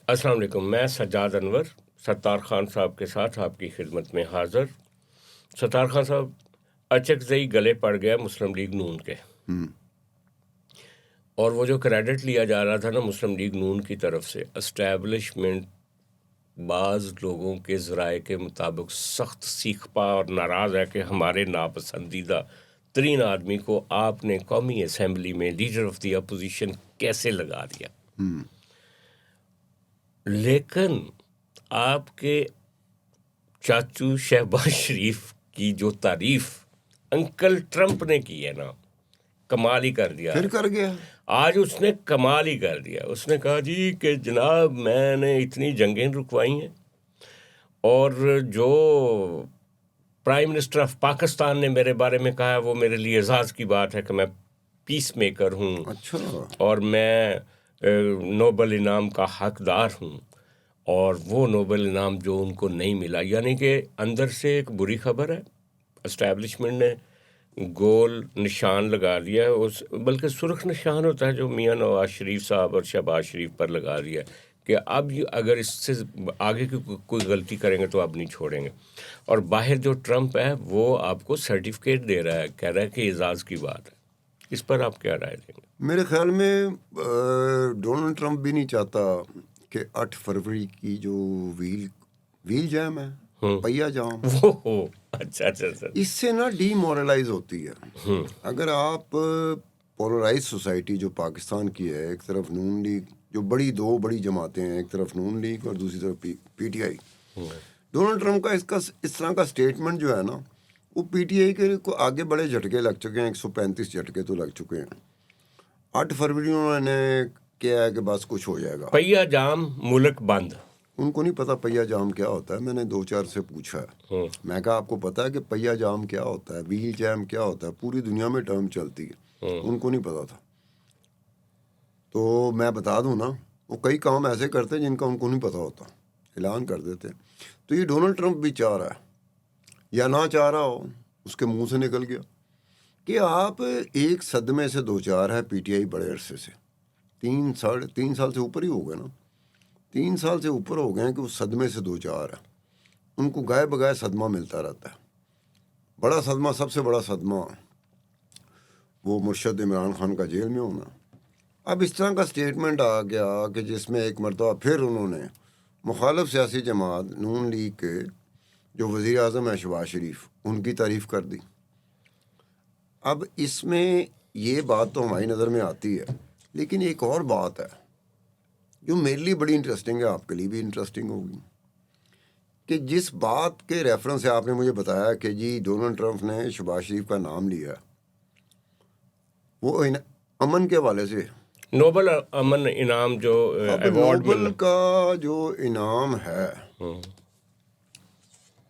السلام علیکم. میں سجاد انور ستار خان صاحب کے ساتھ آپ کی خدمت میں حاضر. ستار خان صاحب اچکزئی گلے پڑ گیا مسلم لیگ نون کے، اور وہ جو کریڈٹ لیا جا رہا تھا نا مسلم لیگ نون کی طرف سے، اسٹیبلشمنٹ بعض لوگوں کے ذرائع کے مطابق سخت سیکھ پا اور ناراض ہے کہ ہمارے ناپسندیدہ ترین آدمی کو آپ نے قومی اسمبلی میں لیڈر آف دی اپوزیشن کیسے لگا دیا. لیکن آپ کے چاچو شہباز شریف کی جو تعریف انکل ٹرمپ نے کی ہے نا، کمال ہی کر دیا. پھر کر گیا آج اس نے کمال ہی کر دیا. اس نے کہا جی کہ جناب میں نے اتنی جنگیں رکوائی ہیں، اور جو پرائم منسٹر آف پاکستان نے میرے بارے میں کہا ہے وہ میرے لیے اعزاز کی بات ہے کہ میں پیس میکر ہوں. اچھا، اور میں نوبل انعام کا حقدار ہوں، اور وہ نوبل انعام جو ان کو نہیں ملا. یعنی کہ اندر سے ایک بری خبر ہے. اسٹیبلشمنٹ نے گول نشان لگا دیا ہے، بلکہ سرخ نشان ہوتا ہے جو میاں نواز شریف صاحب اور شہباز شریف پر لگا دیا ہے کہ اب اگر اس سے آگے کی کوئی غلطی کریں گے تو اب نہیں چھوڑیں گے. اور باہر جو ٹرمپ ہے وہ آپ کو سرٹیفکیٹ دے رہا ہے، کہہ رہا ہے کہ اعزاز کی بات ہے. اس پر آپ کیا رائے دیں گے؟ میرے خیال میں ڈونلڈ ٹرمپ بھی نہیں چاہتا کہ 8 فروری کی جو ویل جام ہے، پہیا جام، اچھا اس سے نا ڈی مورلائز ہوتی ہے. اگر آپ پولرائز سوسائٹی جو پاکستان کی ہے، ایک طرف نون لیگ جو دو بڑی جماعتیں ہیں، ایک طرف نون لیگ اور دوسری طرف P T I. Donald Trump کا اس طرح کا اسٹیٹمنٹ جو ہے نا، وہ پی ٹی آئی کے کو آگے بڑے جھٹکے لگ چکے ہیں. 135 جھٹکے تو لگ چکے ہیں. 8 فروری انہوں نے کیا ہے کہ بس کچھ ہو جائے گا، پہیا جام ملک بند. ان کو نہیں پتا پہیا جام کیا ہوتا ہے. میں نے 2-4 سے پوچھا ہے، میں کہا آپ کو پتا ہے کہ پہیا جام کیا ہوتا ہے، ویل جام کیا ہوتا ہے؟ پوری دنیا میں ٹرم چلتی ہے، ان کو نہیں پتا تھا. تو میں بتا دوں نا، وہ کئی کام ایسے کرتے ہیں جن کا ان کو نہیں پتا ہوتا، اعلان کر دیتے. تو یہ ڈونلڈ ٹرمپ بھی چاہ رہا ہے یا نہ چاہ رہا ہو، اس کے منہ سے نکل گیا کہ آپ ایک صدمے سے دو چار ہے پی ٹی آئی بڑے عرصے سے. 3 سال سے اوپر ہی ہو گئے نا، 3 سال سے اوپر ہو گئے ہیں کہ وہ صدمے سے دو چار ہے. ان کو گائے بگائے صدمہ ملتا رہتا ہے. بڑا صدمہ، سب سے بڑا صدمہ وہ مرشد عمران خان کا جیل میں ہونا. اب اس طرح کا سٹیٹمنٹ آ گیا کہ جس میں ایک مرتبہ پھر انہوں نے مخالف سیاسی جماعت نون لیگ کے جو وزیر اعظم ہے شہباز شریف، ان کی تعریف کر دی. اب اس میں یہ بات تو ہماری نظر میں آتی ہے، لیکن ایک اور بات ہے جو میرے لیے بڑی انٹرسٹنگ ہے، آپ کے لیے بھی انٹرسٹنگ ہوگی، کہ جس بات کے ریفرنس سے آپ نے مجھے بتایا کہ جی ڈونلڈ ٹرمپ نے شہباز شریف کا نام لیا، وہ امن کے حوالے سے نوبل امن انعام جو ایوارڈ نوبل کا جو انعام ہے،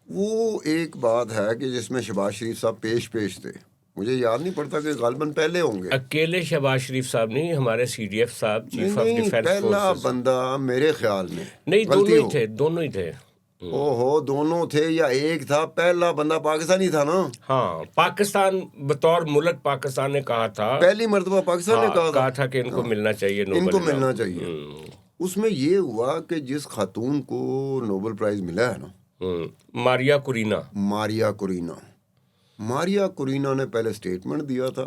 وہ ایک بات ہے کہ جس میں شہباز شریف صاحب پیش تھے. مجھے یاد نہیں پڑتا کہ غالباً پہلے ہوں گے. اکیلے شہباز شریف صاحب نہیں، ہمارے سی ڈی ایف صاحب، چیف آف ڈیفینس پہلا فورسز. بندہ میرے خیال میں نہیں، دونوں ہی تھے. دونوں تھے یا ایک تھا. پہلا بندہ پاکستانی تھا نا. ہاں، پاکستان بطور ملک پاکستان نے کہا تھا، پہلی مرتبہ پاکستان نے کہا تھا کہ ان کو ملنا چاہیے نوبل ان کو ملنا چاہیے. اس میں یہ ہوا کہ جس خاتون کو نوبل پرائز ملا ہے نا، ماریا کورینا نے پہلے سٹیٹمنٹ دیا تھا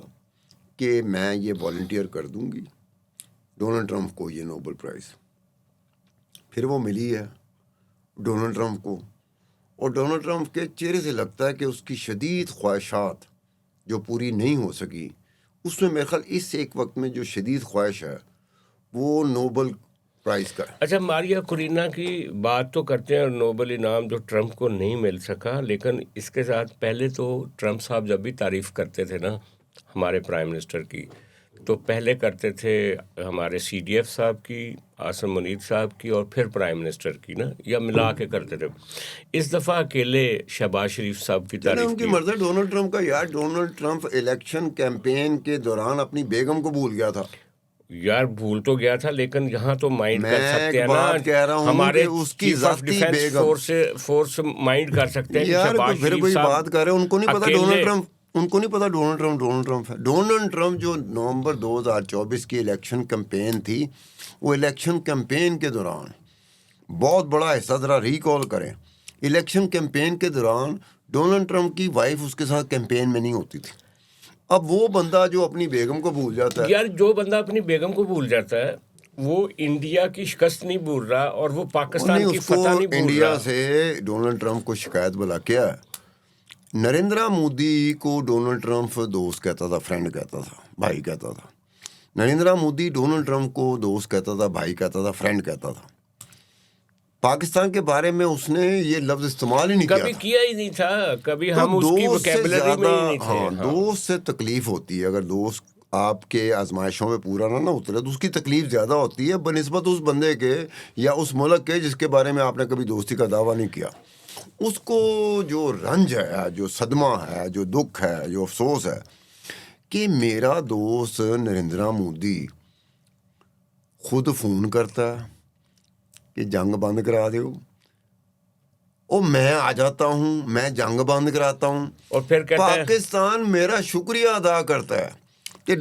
کہ میں یہ والنٹیئر کر دوں گی ڈونلڈ ٹرمپ کو یہ نوبل پرائز. پھر وہ ملی ہے ڈونلڈ ٹرمپ کو، اور ڈونلڈ ٹرمپ کے چہرے سے لگتا ہے کہ اس کی شدید خواہشات جو پوری نہیں ہو سکی، اس میں میرے خیال اس ایک وقت میں جو شدید خواہش ہے وہ نوبل پرائز کا ہے. اچھا، ماریا کورینا کی بات تو کرتے ہیں، اور نوبل انعام جو ٹرمپ کو نہیں مل سکا، لیکن اس کے ساتھ پہلے تو ٹرمپ صاحب جب بھی تعریف کرتے تھے نا ہمارے پرائم منسٹر کی، تو پہلے کرتے تھے ہمارے سی ڈی ایف صاحب کی، عاصم منیر صاحب کی، اور پھر پرائم منسٹر کی نا، یا ملا کے کرتے تھے. اس دفعہ اکیلے شہباز شریف صاحب کی تعریف ان کی مرضی ڈونلڈ ٹرمپ کا. یار ڈونلڈ ٹرمپ الیکشن کیمپین کے دوران اپنی بیگم کو بھول گیا تھا. یار بھول تو گیا تھا، لیکن یہاں تو مائنڈ کر سکتے ہیں نا، ہمارے اس کی ذاتی بیگم فورس مائنڈ کر سکتے ہیں. یار پھر کوئی بات کر رہے ہیں، ان کو نہیں پتا ڈونلڈ ٹرمپ ہے. ڈونلڈ ٹرمپ جو نومبر 2024 کی الیکشن کیمپین تھی، وہ الیکشن کیمپین کے دوران بہت بڑا حصہ ذرا ریکال کریں, الیکشن کیمپین کے دوران ڈونلڈ ٹرمپ کی وائف اس کے ساتھ کیمپین میں نہیں ہوتی تھی. اب وہ بندہ جو اپنی بیگم کو بھول جاتا ہے, یار جو بندہ اپنی بیگم کو بھول جاتا ہے وہ انڈیا کی شکست نہیں بھول رہا اور وہ پاکستان کی فتح نہیں بھول انڈیا رہا. سے ڈونلڈ ٹرمپ کو شکایت بلا کیا ہے. نریندرا مودی کو ڈونلڈ ٹرمپ دوست کہتا تھا, فرینڈ کہتا تھا, بھائی کہتا تھا. نریندرا مودی ڈونلڈ ٹرمپ کو دوست کہتا تھا, بھائی کہتا تھا, فرینڈ کہتا تھا. پاکستان کے بارے میں اس نے یہ لفظ استعمال ہی نہیں کبھی کیا ہی نہیں تھا, کبھی ہم اس کی وکیبلری میں ہی نہیں تھے. ہاں, دوست سے تکلیف ہوتی ہے. اگر دوست آپ کے آزمائشوں میں پورا نہ اترے تو اس کی تکلیف زیادہ ہوتی ہے بنسبت اس بندے کے یا اس ملک کے جس کے بارے میں آپ نے کبھی دوستی کا دعویٰ نہیں کیا. اس کو جو رنج ہے, جو صدمہ ہے, جو دکھ ہے, جو افسوس ہے کہ میرا دوست نریندرا مودی خود فون کرتا ہے کہ جنگ بند کرا دو, اور میں آ جاتا ہوں, میں جنگ بند کراتا ہوں, اور پھر کہتا ہے پاکستان میرا شکریہ ادا کرتا ہے کہ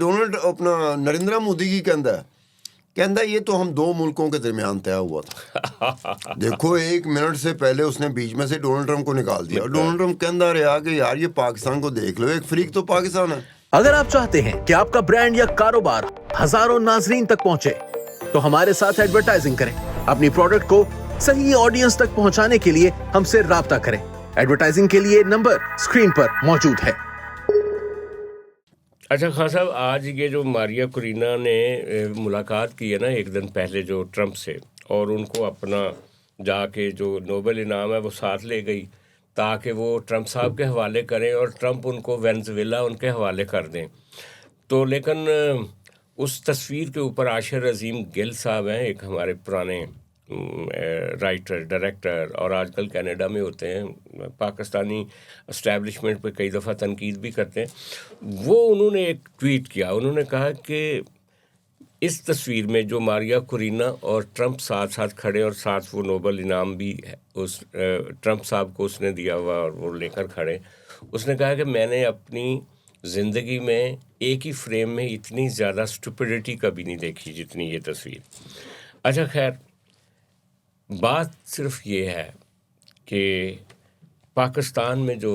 اپنا نریندرا مودی کی کہندا یہ تو ہم دو ملکوں کے درمیان طے ہوا تھا. دیکھو 1 منٹ سے پہلے اس نے بیچ میں سے ڈونلڈ ٹرمپ کو نکال دیا, اور ڈونلڈ ٹرمپ کہندا رہا کہ یار یہ پاکستان کو دیکھ لو, ایک فریق تو پاکستان ہے. اگر آپ چاہتے ہیں کہ آپ کا برانڈ یا کاروبار ہزاروں ناظرین تک پہنچے تو ہمارے ساتھ ایڈورٹائزنگ کریں. اپنی پروڈکٹ کو صحیح آڈینس تک پہنچانے کے لیے ہم سے رابطہ کریں. ایڈورٹائزنگ کے لیے نمبر اسکرین پر موجود ہے. اچھا خان صاحب, آج یہ جو ماریا کورینا نے ملاقات کی ہے نا ایک دن پہلے جو ٹرمپ سے, اور ان کو اپنا جا کے جو نوبل انعام ہے وہ ساتھ لے گئی تاکہ وہ ٹرمپ صاحب کے حوالے کریں اور ٹرمپ ان کو وینزویلا ان کے حوالے کر دیں. تو لیکن اس تصویر کے اوپر عاشر عظیم گل صاحب ہیں, ایک ہمارے پرانے رائٹر, ڈائریکٹر, اور آج کل کینیڈا میں ہوتے ہیں, پاکستانی اسٹیبلشمنٹ پہ کئی دفعہ تنقید بھی کرتے ہیں. وہ انہوں نے ایک ٹویٹ کیا, انہوں نے کہا کہ اس تصویر میں جو ماریا کورینا اور ٹرمپ ساتھ ساتھ کھڑے, اور ساتھ وہ نوبل انعام بھی اس ٹرمپ صاحب کو اس نے دیا ہوا اور وہ لے کر کھڑے. اس نے کہا کہ میں نے اپنی زندگی میں ایک ہی فریم میں اتنی زیادہ اسٹوپڈیٹی کبھی نہیں دیکھی جتنی یہ تصویر. اچھا خیر, بات صرف یہ ہے کہ پاکستان میں جو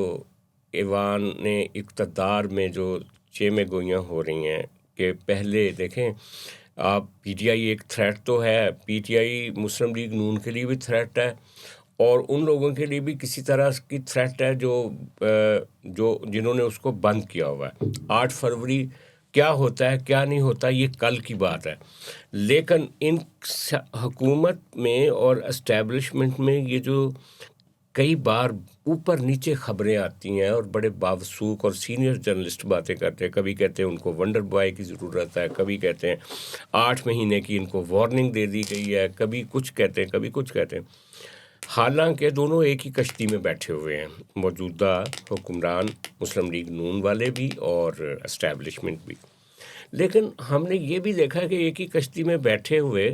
ایوان اقتدار میں جو چیمیں گوئیاں ہو رہی ہیں کہ پہلے دیکھیں آپ, پی ٹی آئی ایک تھریٹ تو ہے, P T I Muslim league نون کے لیے بھی تھریٹ ہے, اور ان لوگوں کے لیے بھی کسی طرح کی تھریٹ ہے جو جنہوں نے اس کو بند کیا ہوا ہے. 8 فروری کیا ہوتا ہے کیا نہیں ہوتا یہ کل کی بات ہے, لیکن ان حکومت میں اور اسٹیبلشمنٹ میں یہ جو کئی بار اوپر نیچے خبریں آتی ہیں اور بڑے باوثوق اور سینئر جرنلسٹ باتیں کرتے ہیں, کبھی کہتے ہیں ان کو ونڈر بوائے کی ضرورت ہے, کبھی کہتے ہیں 8 مہینے کی ان کو وارننگ دے دی گئی ہے, کبھی کچھ کہتے ہیں کبھی کچھ کہتے ہیں. حالانکہ دونوں ایک ہی کشتی میں بیٹھے ہوئے ہیں, موجودہ حکمران مسلم لیگ نون والے بھی اور اسٹیبلشمنٹ بھی. لیکن ہم نے یہ بھی دیکھا کہ ایک ہی کشتی میں بیٹھے ہوئے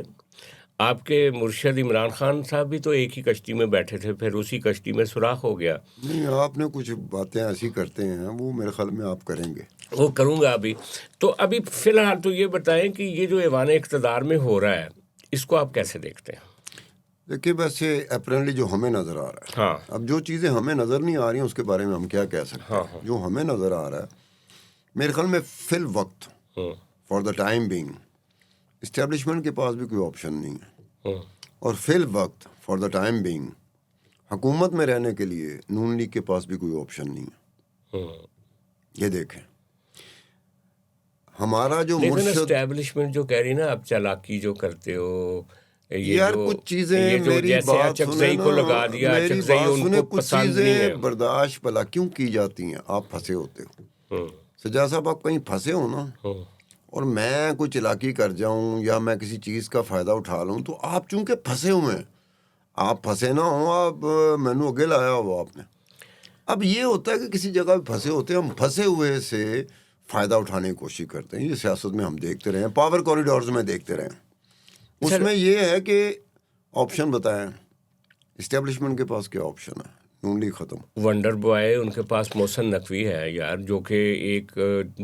آپ کے مرشد عمران خان صاحب بھی تو ایک ہی کشتی میں بیٹھے تھے, پھر اسی کشتی میں سوراخ ہو گیا. نہیں, آپ نے کچھ باتیں ایسی کرتے ہیں وہ میرے خیال میں آپ کریں گے. وہ کروں گا ابھی. تو ابھی فی الحال تو یہ بتائیں کہ یہ جو ایوان اقتدار میں ہو رہا ہے اس کو آپ کیسے دیکھتے ہیں؟ دیکھیے ویسے اپرینٹلی جو ہمیں نظر آ رہا ہے, ہاں, اب جو چیزیں ہمیں نظر نہیں آ رہی ہیں اس کے بارے میں ہم کیا کہہ سکتے ہیں. جو ہمیں نظر آ رہا ہے میرے خیال میں فی الوقت for the time being establishment کے پاس بھی کوئی آپشن نہیں ہے, اور فی الوقت فار دا ٹائم بینگ حکومت میں رہنے کے لیے نون لیگ کے پاس بھی کوئی آپشن نہیں ہے. یہ دیکھیں ہمارا جو لیکن مرشد اسٹیبلشمنٹ جو کہہ رہی نا آپ چالاکی جو کرتے ہو, یار کچھ چیزیں میری بات سنیں نا, میری بات سنیں, کچھ چیزیں برداشت بلا کیوں کی جاتی ہیں. آپ پھنسے ہوتے ہو سجاد صاحب, آپ کہیں پھنسے ہو نا, اور میں کوئی چلاکی کر جاؤں یا میں کسی چیز کا فائدہ اٹھا لوں تو آپ چونکہ پھنسے ہوئے ہیں, آپ پھنسے نہ ہوں, آپ میں نے اگے لایا ہوا آپ نے. اب یہ ہوتا ہے کہ کسی جگہ پہ پھنسے ہوتے ہیں, ہم پھنسے ہوئے سے فائدہ اٹھانے کی کوشش کرتے ہیں. یہ سیاست میں ہم دیکھتے رہے ہیں, پاور کوریڈورز میں دیکھتے رہے ہیں. اس میں یہ ہے کہ آپشن بتائیں اسٹیبلشمنٹ کے پاس کیا آپشن ہے. نون لیگ ختم. ونڈر بوائے ان کے پاس محسن نقوی ہے یار, جو کہ ایک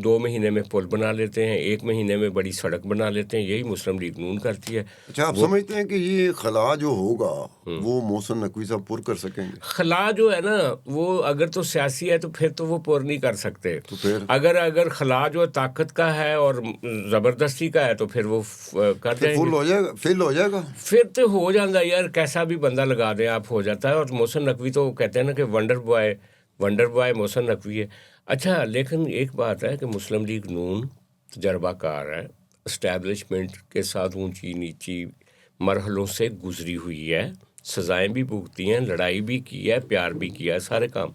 2 مہینے میں پل بنا لیتے ہیں, 1 مہینے میں بڑی سڑک بنا لیتے ہیں. یہی مسلم لیگ نون کرتی ہے. اچھا, آپ سمجھتے ہیں کہ یہ خلا جو ہوگا وہ محسن نقوی صاحب پر کر سکیں گے؟ خلا جو ہے نا وہ اگر تو سیاسی ہے تو پھر تو وہ پر نہیں کر سکتے. تو پھر اگر خلا جو طاقت کا ہے اور زبردستی کا ہے تو پھر وہ کر جائیں گے. فل ہو جائے گا, پھر تو ہو جاتا ہے یار, کیسا بھی بندہ لگا دیں آپ ہو جاتا ہے. اور محسن نقوی تو کہتے ہیں نا کہ ونڈر بوائے محسن نقوی ہے. اچھا, لیکن ایک بات ہے کہ مسلم لیگ نون تجربہ کار ہے, اسٹیبلشمنٹ کے ساتھ اونچی نیچی مرحلوں سے گزری ہوئی ہے, سزائیں بھی بھگتی ہیں, لڑائی بھی کی ہے, پیار بھی کیا ہے, سارے کام.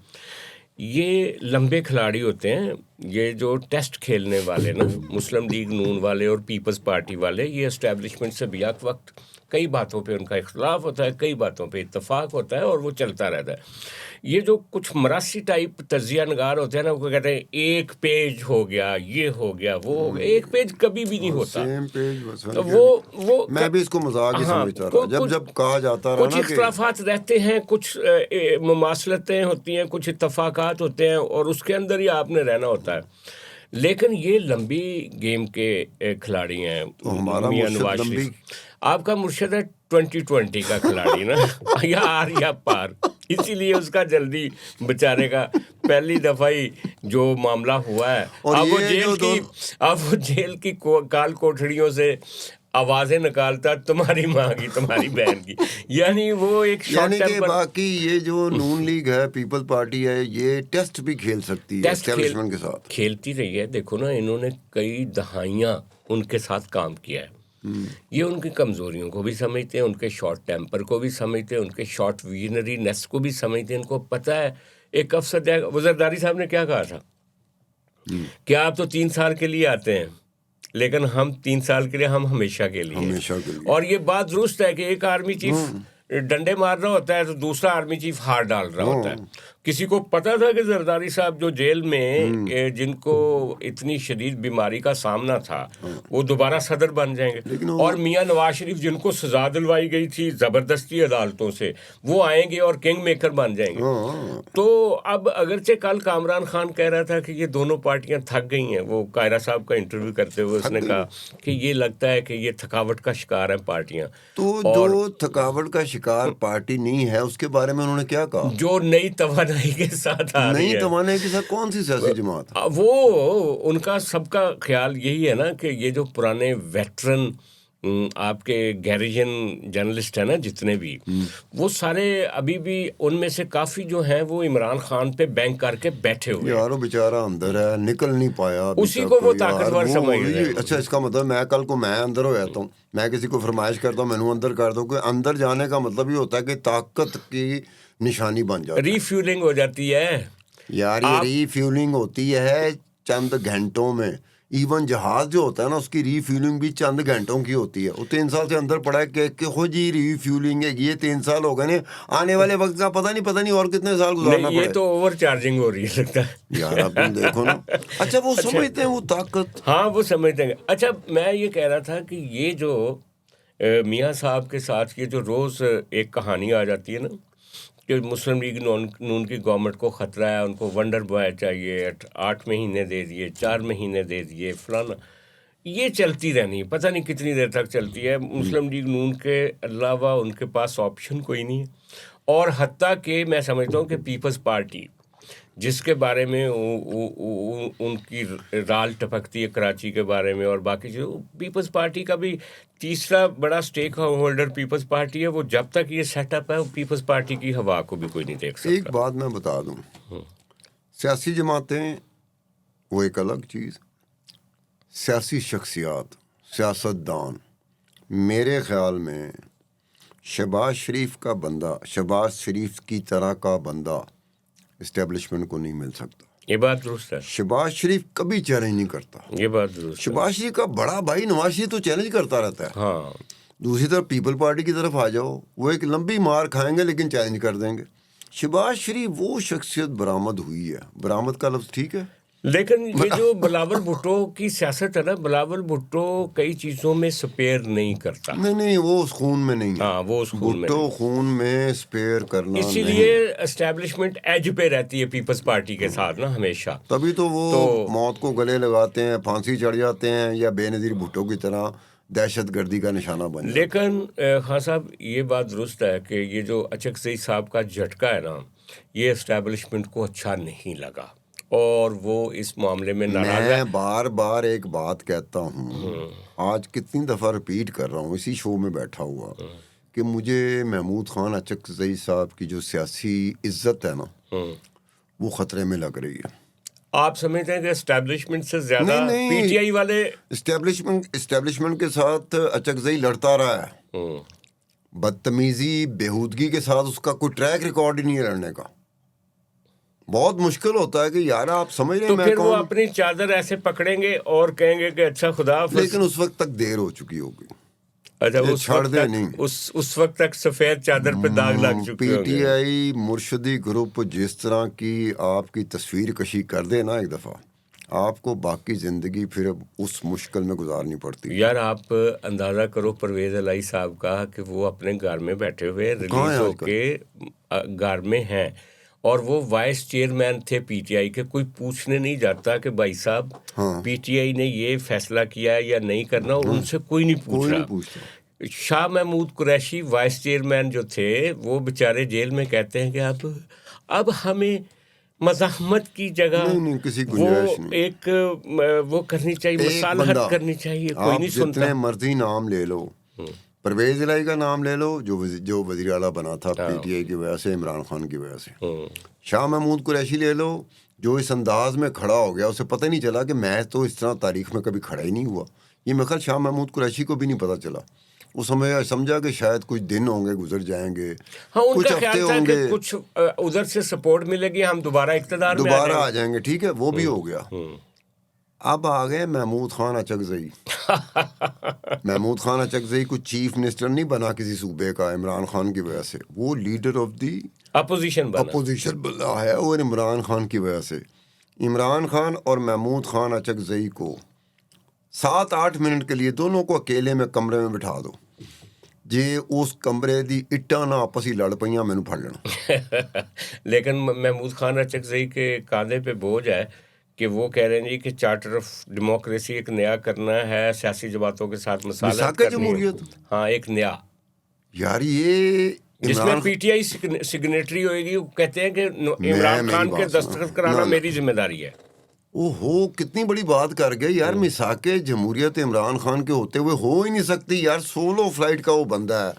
یہ لمبے کھلاڑی ہوتے ہیں یہ جو ٹیسٹ کھیلنے والے نا, مسلم لیگ نون والے اور پیپلز پارٹی والے. یہ اسٹیبلشمنٹ سے بیک وقت کئی باتوں پہ ان کا اختلاف ہوتا ہے, کئی باتوں پہ اتفاق ہوتا ہے اور وہ چلتا رہتا ہے. یہ جو کچھ مراسی ٹائپ تجزیہ نگار ہوتے ہیں نا, وہ کہتے ہیں 1 پیج ہو گیا, یہ ہو گیا, وہ ہو گیا. 1 پیج کبھی بھی نہیں ہوتا. سیم پیج وہ میں بھی اس کو مذاق ہی سمجھتا رہا. جب کہا جاتا رہا کچھ اختلافات رہتے ہیں, کچھ مماثلتیں ہوتی ہیں, کچھ اتفاقات ہوتے ہیں, اور اس کے اندر ہی آپ نے رہنا ہوتا ہے. لیکن یہ لمبی گیم کے کھلاڑی ہیں. میاں نواز شریف آپ کا مرشد ہے 2020 کا کھلاڑی نا, یا آر یا پار. اسی لیے اس کا جلدی بچارے کا پہلی دفعہ ہی جو معاملہ ہوا ہے, اب وہ جیل کی کال کوٹڑیوں سے آوازیں نکالتا, تمہاری ماں کی, تمہاری بہن کی. یعنی وہ ایک یعنی کہ باقی یہ جو نون لیگ ہے, پیپل پارٹی ہے, یہ ٹیسٹ بھی کھیل سکتی ہے اسٹیبلشمنٹ کے ساتھ. کھیلتی رہی ہے. دیکھو نا, انہوں نے کئی دہائیاں ان کے ساتھ کام کیا ہے. یہ ان کی کمزوریوں کو بھی سمجھتے ہیں, ان کے شارٹ ٹیمپر کو بھی سمجھتے ہیں, ان کے شارٹ ویژنری نیس کو بھی سمجھتے ہیں. ان کو پتہ ہے ایک افسر وزیرداری صاحب نے کیا کہا تھا کہ آپ تو 3 سال کے لیے آتے ہیں, لیکن ہم 3 سال کے لیے, ہم ہمیشہ کے لیے. اور یہ بات درست ہے کہ ایک آرمی چیف ڈنڈے مار رہا ہوتا ہے تو دوسرا آرمی چیف ہار ڈال رہا ہوتا ہے. کسی کو پتا تھا کہ زرداری صاحب جو جیل میں جن کو اتنی شدید بیماری کا سامنا تھا وہ دوبارہ صدر بن جائیں گے, اور میاں نواز شریف جن کو سزا دلوائی گئی تھی زبردستی عدالتوں سے, وہ آئیں گے اور کنگ میکر بن جائیں گے. تو اب اگرچہ کل کامران خان کہہ رہا تھا کہ یہ دونوں پارٹیاں تھک گئی ہیں, وہ قاہرہ صاحب کا انٹرویو کرتے ہوئے اس نے کہا کہ یہ لگتا ہے کہ یہ تھکاوٹ کا شکار ہے پارٹیاں. تو جو تھکاوٹ کا شکار پارٹی نہیں ہے اس کے بارے میں انہوں نے کیا کہا؟ جو نئی توانائی کے ساتھ آ رہی ہے. نئی توانائی کے ساتھ کون سی سیاسی جماعت؟ وہ ان کا سب کا خیال یہی ہے نا کہ یہ جو پرانے ویٹرن آپ کے گیریجن جرنلسٹ ہیں نا جتنے بھی, وہ سارے ابھی بھی ان میں سے کافی جو ہیں وہ عمران خان پہ بینک کر کے بیٹھے ہوئے. یارو بیچارہ اندر ہے, نکل نہیں پایا, اسی کو وہ طاقتور سمجھ رہے ہیں. اچھا, اس کا مطلب میں کل کو میں اندر ہو جاتا ہوں, میں کسی کو فرمائش کرتا ہوں میں نے اندر کر دوں, کہ اندر جانے کا مطلب یہ ہوتا ہے کہ طاقت کی نشانی بن جاتی ہے, ری فیولنگ ہو جاتی ہے. یار یہ ری فیولنگ ہوتی ہے چند گھنٹوں میں. ایون جہاز جو ہوتا ہے نا اس کی ری فیولنگ بھی چند گھنٹوں کی ہوتی ہے. وہ 3 سال سے اندر پڑا ہے کہ ہو جی ری فیولنگ ہے, یہ 3 سال ہو گئے نا, آنے والے وقت کا پتہ نہیں اور کتنے سال گزارنا پڑے. یہ تو اوور چارجنگ ہو رہی ہے لگتا ہے یار, اب تم دیکھو نا. اچھا, وہ سمجھتے ہیں وہ طاقت. ہاں وہ سمجھتے ہیں. اچھا, میں یہ کہہ رہا تھا کہ یہ جو میاں صاحب کے ساتھ یہ جو روز ایک کہانی آ جاتی ہے نا کہ مسلم لیگ نون کی گورنمنٹ کو خطرہ ہے, ان کو ونڈر بوائے چاہیے, 8 مہینے دے دیے, 4 مہینے دے دیے, فلانا, یہ چلتی رہنی, پتہ نہیں کتنی دیر تک چلتی ہے. مسلم لیگ نون کے علاوہ ان کے پاس آپشن کوئی نہیں ہے. اور حتیٰ کہ میں سمجھتا ہوں کہ پیپلز پارٹی جس کے بارے میں ان کی رال ٹپکتی ہے کراچی کے بارے میں اور باقی جو پیپلز پارٹی کا بھی تیسرا بڑا اسٹیک ہولڈر پیپلز پارٹی ہے, وہ جب تک یہ سیٹ اپ ہے وہ پیپلز پارٹی کی ہوا کو بھی کوئی نہیں دیکھ سکتا. ایک بات میں بتا دوں, سیاسی جماعتیں وہ ایک الگ چیز, سیاسی شخصیات, سیاستدان, میرے خیال میں شہباز شریف کا بندہ, شہباز شریف کی طرح کا بندہ اسٹیبلشمنٹ کو نہیں مل سکتا. یہ بات درست ہے. شہباز شریف کبھی چیلنج نہیں کرتا. یہ بات درست ہے. شہباز شریف کا بڑا بھائی نواز شریف تو چیلنج کرتا رہتا ہے. ہاں, دوسری طرف پیپل پارٹی کی طرف آ جاؤ, وہ ایک لمبی مار کھائیں گے لیکن چیلنج کر دیں گے. شہباز شریف وہ شخصیت برآمد ہوئی ہے, برآمد کا لفظ ٹھیک ہے, لیکن یہ جو بلاول بھٹو کی سیاست ہے نا، بلاول بھٹو کئی چیزوں میں سپیئر نہیں کرتا. نہیں وہ اس خون میں نہیں ہے. ہاں وہ اس خون میں بھٹو خون میں سپیئر کرنا اسی نہیں. لیے اسٹیبلشمنٹ ایج پہ رہتی ہے پیپلز پارٹی کے ساتھ نا ہمیشہ. تبھی تو وہ موت کو گلے لگاتے ہیں، پھانسی چڑھ جاتے ہیں، یا بے نظیر بھٹو کی طرح دہشت گردی کا نشانہ بن جاتے ہیں. لیکن خان صاحب یہ بات درست ہے کہ یہ جو اچکزئی صاحب کا جھٹکا ہے نا، یہ اسٹیبلشمنٹ کو اچھا نہیں لگا اور وہ اس معاملے میں ناراض ہے. میں بار بار ایک بات کہتا ہوں، آج کتنی دفعہ ریپیٹ کر رہا ہوں اسی شو میں بیٹھا ہوا، کہ مجھے محمود خان اچکزئی صاحب کی جو سیاسی عزت ہے نا وہ خطرے میں لگ رہی ہے. آپ سمجھتے ہیں کہ اسٹیبلشمنٹ سے زیادہ نہیں، پی ٹی آئی والے اسٹیبلشمنٹ کے ساتھ اچکزئی لڑتا رہا ہے، بدتمیزی بیہودگی کے ساتھ اس کا کوئی ٹریک ریکارڈ ہی نہیں ہے لڑنے کا. بہت مشکل ہوتا ہے کہ یار آپ سمجھ رہے ہیں تو میں پھر وہ کون. اپنی چادر ایسے پکڑیں گے اور کہیں گے کہ اچھا خدا حافظ. لیکن اس وقت تک دیر ہو چکی ہوگی. اچھا یہ اس چھوڑ وقت دے تک نہیں. اس وقت تک سفید چادر پہ داغ لگ چکے پی ہوں ٹی گے. آئی مرشدی گروپ جس طرح کی آپ کی تصویر کشی کر دے نا ایک دفعہ، آپ کو باقی زندگی پھر اس مشکل میں گزارنی پڑتی. یار آپ اندازہ کرو پرویز الہی صاحب کا کہ وہ اپنے گھر میں بیٹھے ہوئے ریلیز ہو کے گھر میں ہیں، اور وہ وائس چیئرمین تھے پی ٹی آئی کے. کوئی پوچھنے نہیں جاتا کہ بھائی صاحب پی ٹی آئی نے یہ فیصلہ کیا یا نہیں کرنا، اور ان سے کوئی نہیں پوچھ رہا. شاہ محمود قریشی وائس چیئرمین جو تھے وہ بیچارے جیل میں کہتے ہیں کہ اب ہمیں مزاحمت کی جگہ نہیں کسی وہ گنجائش نہیں. ایک وہ کرنی چاہیے، مصالحت کرنی چاہیے. کوئی نہیں سنتا. جتنے مرضی نام لے لو، پرویز الہی کا نام لے لو جو وزیر اعلیٰ بنا تھا پی ٹی آئی کی وجہ سے، عمران خان کی وجہ سے. شاہ محمود قریشی لے لو جو اس انداز میں کھڑا ہو گیا، اسے پتہ نہیں چلا کہ میں تو اس طرح تاریخ میں کبھی کھڑا ہی نہیں ہوا. یہ میرے خیال شاہ محمود قریشی کو بھی نہیں پتہ چلا. وہ سمجھا کہ شاید کچھ دن ہوں گے، گزر جائیں گے، ہاں ان کچھ کا ہفتے خیال تھا ہوں کہ گے، کچھ ادھر سے سپورٹ ملے گی، ہم دوبارہ اقتدار میں دوبارہ آ جائیں گے. ٹھیک ہے، وہ بھی ہو گیا. اب آ گئے محمود خان اچکزئی. محمود خان اچکزئی کو چیف منسٹر نہیں بنا کسی صوبے کا عمران خان کی وجہ سے، وہ لیڈر آف دی اپوزیشن بنا ہے، اور عمران خان کی وجہ سے. عمران خان اور محمود خان اچکزئی کو 7-8 منٹ کے لیے دونوں کو اکیلے میں کمرے میں بٹھا دو جی، اس کمرے دی اٹاں نہ آپس ہی لڑ پئیاں مینوں پھڑ لینا. لیکن محمود خان اچکزئی کے کاندھے پہ بوجھ ہے کہ وہ کہہ رہے ہیں جی کہ چارٹر آف ڈیموکریسی ایک نیا کرنا ہے، سیاسی جماعتوں کے ساتھ مصالحت کرنی ہے. جمہوریت، ہاں ایک نیا، یار یہ جس میں پی ٹی آئی سگنیٹری ہوئے گی. وہ کہتے ہیں کہ عمران خان کے دستخط کرانا میری ذمہ داری ہے. ہو کتنی بڑی بات کر گئے یار. میثاق جمہوریت عمران خان کے ہوتے ہوئے ہو ہی نہیں سکتی یار. سولو فلائٹ کا وہ بندہ ہے،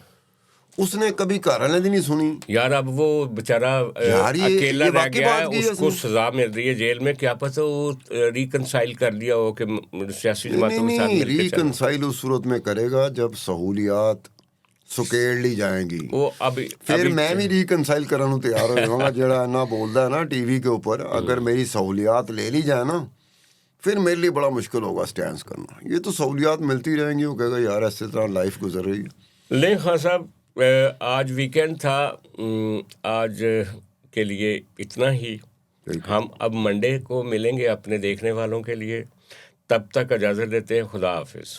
اس نے کبھی گھر والے دی نہیں سنی یار. اب وہ بیچارہ اکیلا رہ گیا ہے، اس کو سزا مل رہی ہے جیل میں. کیا پتہ وہ ریکنسائل کر لیا ہو کہ سیاسی جماعتوں کے ساتھ مل کے چلیں. ریکنسائل اس صورت میں کرے گا جب سہولیات سکیڑ لی جائیں گی. وہ پھر میں بھی ریکنسائل کرنے تیار ہو جاؤں گا. جڑا نہ بولتا ہے نا ٹی وی کے اوپر، اگر میری سہولیات لے لی جائے نا، پھر میرے لیے بڑا مشکل ہوگا سٹینڈ کرنا. یہ تو سہولیات ملتی رہیں گی، وہ کہے گا یار ایسے طرح لائف گزر رہی ہے. نہیں خان صاحب، آج ویکینڈ تھا، آج کے لیے اتنا ہی. ہم اب منڈے کو ملیں گے اپنے دیکھنے والوں کے لیے. تب تک اجازت دیتے ہیں. خدا حافظ.